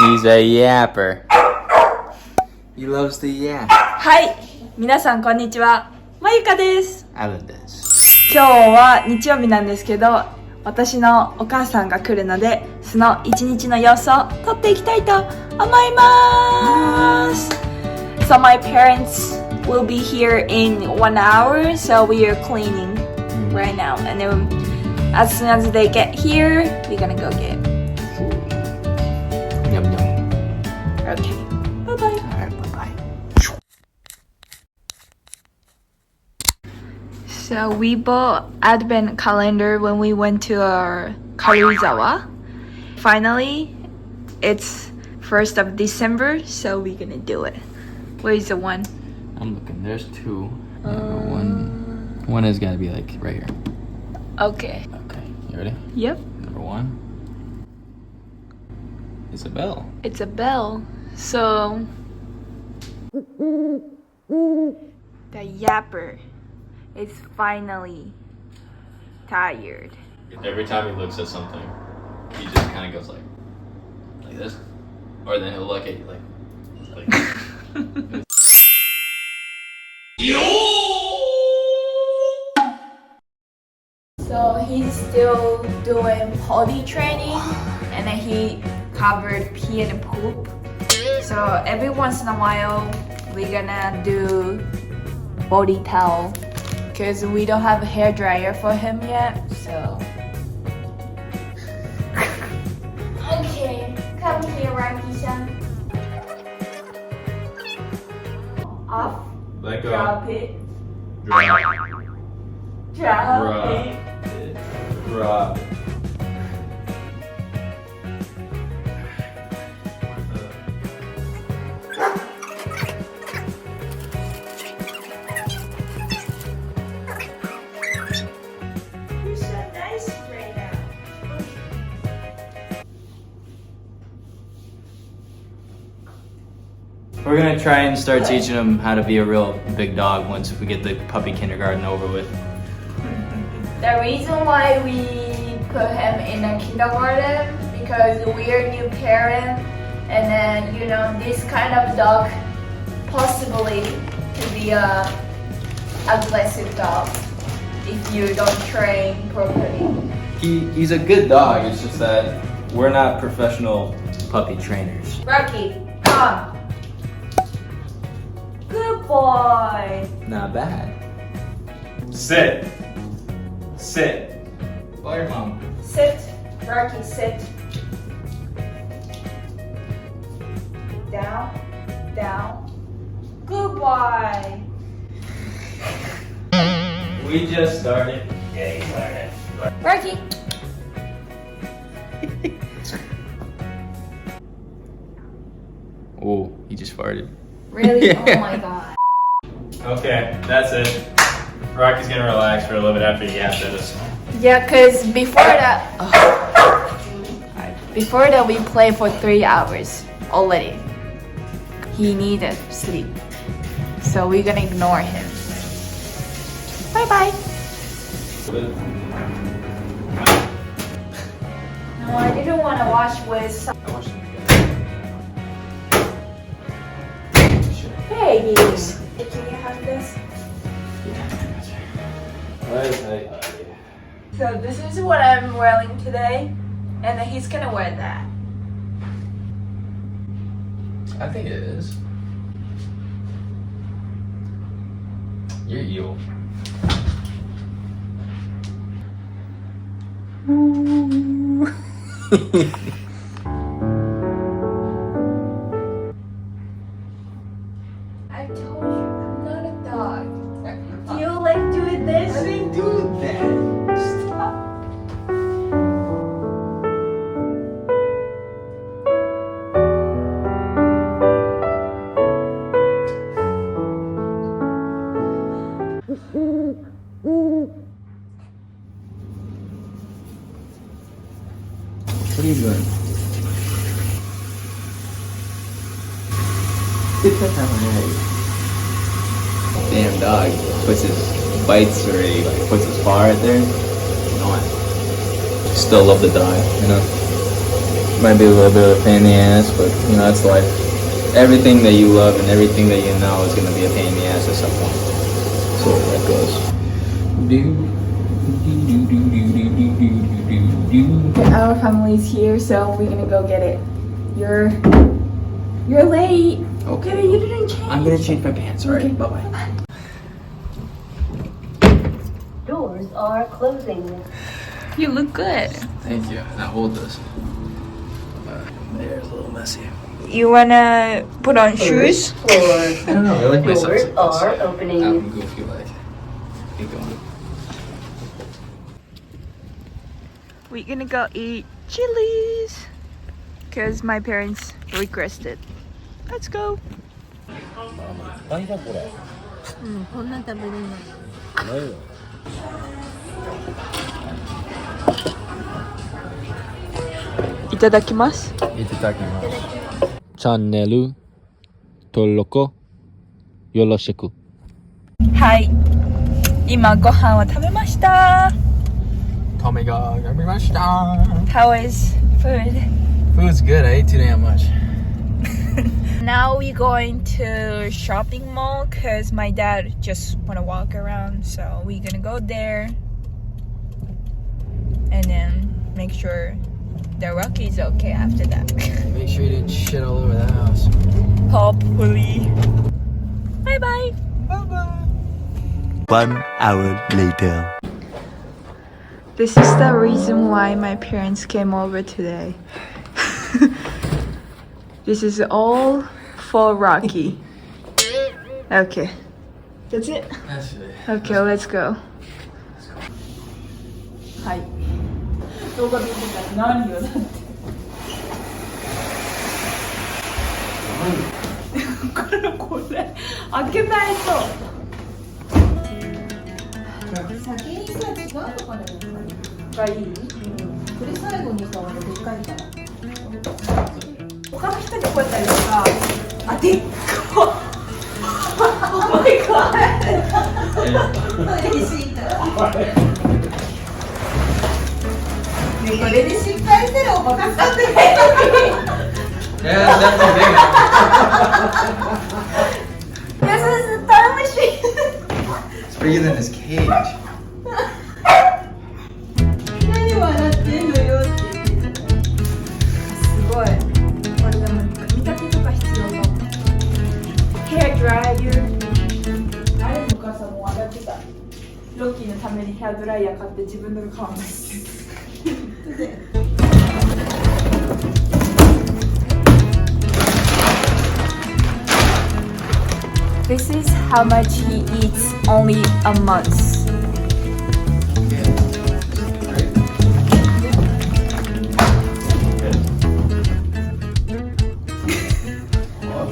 He's a yapper. He loves to yap. はい、皆さんこんにちは。まゆかです。Alanです。今日は日曜日なんですけど、私のお母さんが来るので、その一日の様子を撮っていきたいと思います。So my parents will be here in 1 hour, so we are cleaning right now. And then as soon as they get here, we're gonna go get food. Yum yum. Okay, bye bye. Alright, bye bye. So we bought advent calendar when we went to our Karuizawa. Finally, it's 1st of December, so we're gonna do it. Where's the one? I'm looking. There's two. One has got to be like right here. Okay. Okay, you ready? Yep. Number one is a bell. It's a bell. So the yapper is finally tired. Every time he looks at something, he just kind of goes like this, or then he'll look at you like. So he's still doing potty training, and then he covered pee and poop. So every once in a while, we're gonna do body towel because we don't have a hair dryer for him yet. So okay, come here, Rocky-san. Off. Let go. Drop it. Drop. Drop it. Drop. You're so nice right now. We're gonna try and start teaching him how to be a real big dog once we get the puppy kindergarten over with. The reason why we put him in a kindergarten because we're new parent, and then this kind of dog possibly could be a aggressive dog if you don't train properly. He's a good dog. It's just that we're not professional puppy trainers. Rocky, come. Good boy. Not bad. Sit. Sit. Call your mom. Sit, Rocky, sit. Down, down. Good boy. We just started getting started. Rocky. Oh, he just farted. Really? Yeah. Oh my god. Okay, that's it. Rocky's gonna relax for a little bit after he yapped at us. Yeah, cause before that we played for 3 hours already. He needed sleep, so we're gonna ignore him. Bye bye. No, I didn't want to wash with. Hey, can you have this? So this is what I'm wearing today, and then he's gonna wear that. I think it is. You're evil. I told you I'm not a dog. Do you like doing this? I didn't do that. Stop. What are you doing? Get that out of my head. Damn dog puts his bites or he like puts his paw right there. You know what? Still love the dog, you know? Might be a little bit of a pain in the ass, but you know, that's life. Everything that you love and everything that you know is going to be a pain in the ass at some point. So that goes. Our family's here, so we're gonna go get it. You're late. Okay. You didn't change. I'm going to change my pants. All right. Okay. Bye-bye. Doors are closing. You look good. Thank you. Now hold this. There's a little messy. You wanna put on shoes? I don't know. I like my socks Doors like this. are opening. I can go if you like. Keep going. We're gonna go eat Chili's because my parents requested. Let's go. こんなん食べれない。いただきます。いただきます。チャンネル登録よろしく。はい。今ご飯を食べました。トミが食べました。 How is food? Food's good. I ate too damn much. Now we're going to shopping mall because my dad just want to walk around, so we're gonna go there and then make sure the Rocky is okay after that. Make sure you didn't shit all over the house. Hopefully. Bye bye. Bye bye. 1 hour later. This is the reason why my parents came over today. This is all for Rocky. Okay. That's it? That's it. Okay, let's go. はい。動画見てたら何よだって。これ開けないと。先にさ、違うとかでもがいい？これ最後にさ、俺でっかいから。他の人にこうやったりとか、あ、でっかOh my god! 嬉しいから。ね、これで失敗したらおバカさんでないのに。Yeah, that's definitely big. This is a time machine. It's bigger than this cage. 何笑ってんのよって言ってた。すごい。これでも組み立てとか必要かも。Hair dryer。あれのお母さんも笑ってた。ロッキーのためにヘアドライヤー買って自分の顔にして。This is how much he eats only a month. Oh,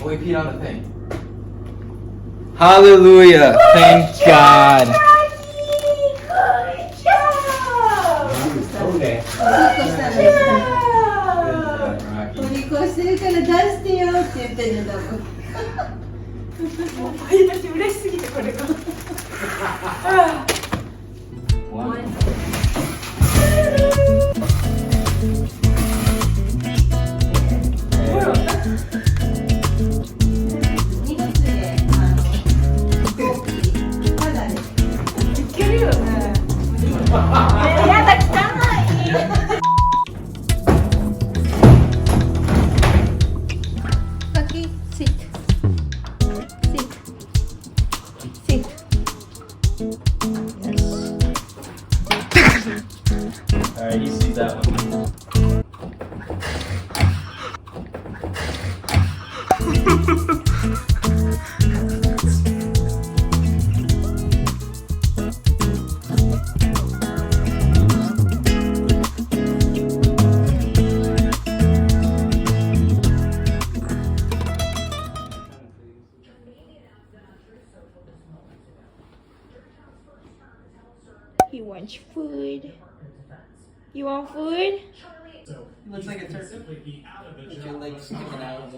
he peed on the thing. Hallelujah! Thank God. Okay. お利口してるから出してよって言ってるんだもん。もう私嬉しすぎてこれが。2月でただで。いけるよね。やだ汚い。Rocky, sit. Sit. Sit. Yes. Alright, he sees that one. He wants food. You want food? Looks like a turkey. With your legs sticking out.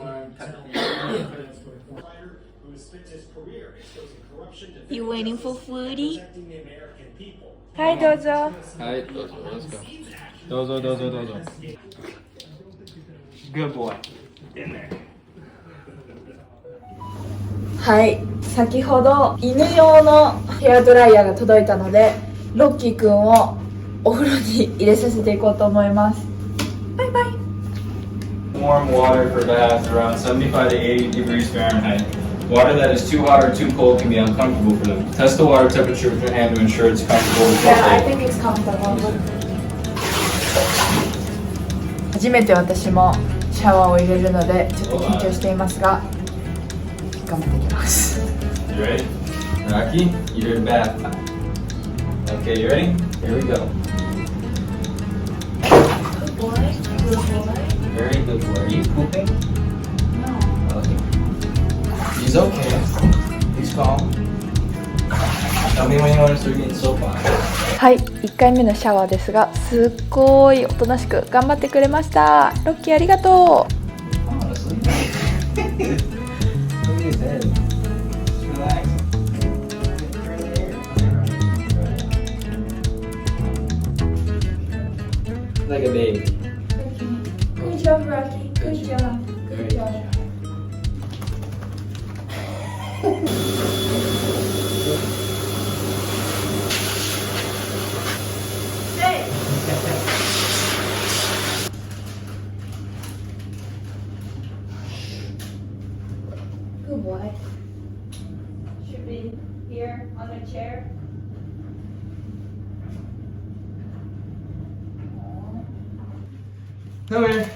You waiting for foodie? はいどうぞ。はい、どうぞ、let's go. どうぞどうぞどうぞ。Good boy. In there. はい、先ほど犬用のヘアドライヤーが届いたのでロッキーくんをお風呂に入れさせていこうと思います。バイバイ。 Warm water for bath around 75 to 80 degrees Fahrenheit. Water that is too hot or too cold can be uncomfortable for them. Test the water temperature with your hand to ensure it's comfortable with Yeah, I your think it's comfortable. 初めて私もシャワーを入れるのでちょっと緊張していますが頑張っていきます。 You ready? Rocky, you're in bath time. Okay, you ready? Here we go. Good boy, good boy. Very good boy. Are you pooping? No. Okay. He's okay. He's calm. Tell me when you want to start getting soap on. はい、1回目のシャワーですがすっごいおとなしく頑張ってくれました。ロッキーありがとう。 Honestly. Look at his head. Just relax. Like a baby. Good job, Rocky. Good job. Good job. Hey. Good boy. Should be here on the chair. Come here.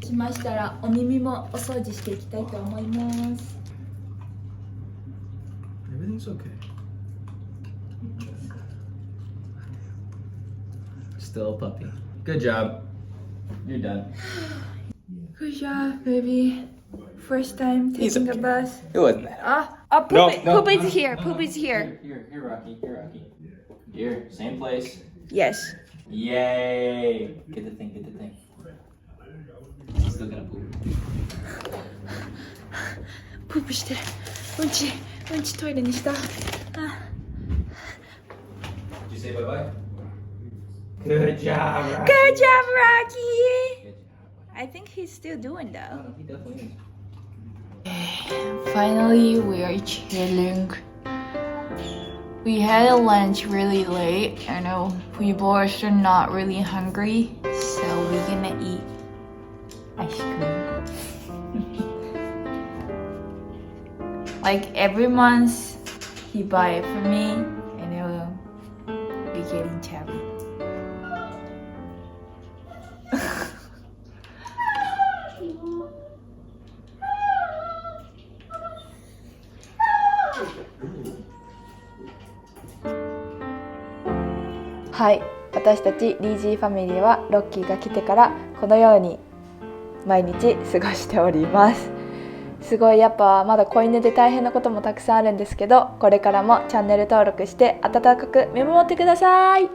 しましたらお耳もお掃除していきたいと思います。 Everything's okay. Still a puppy. Good job. You're done. Good job, baby. First time taking a bath. It wasn't that. Poop, No, it, no. poop is here. Poop is here. Here, Rocky. Here, Rocky. Here, same place. Yes. Yay! Get the thing, get the thing. He's still gonna poop. プープしてる。うんちトイレにした。Did you say bye-bye? Good job, Rocky. Good job, Rocky. Good job. I think he's still doing that. Oh, he definitely is. Finally, we are chilling. We had a lunch really late. I know we both are not really hungry, so we're gonna eat ice cream. Like every month, he buy it for me, and it will be getting chubby. Hi, 私たちリージーファミリーはロッキーが来てからこのように毎日過ごしております。すごいやっぱまだ子犬で大変なこともたくさんあるんですけど、これからもチャンネル登録して温かく見守ってください。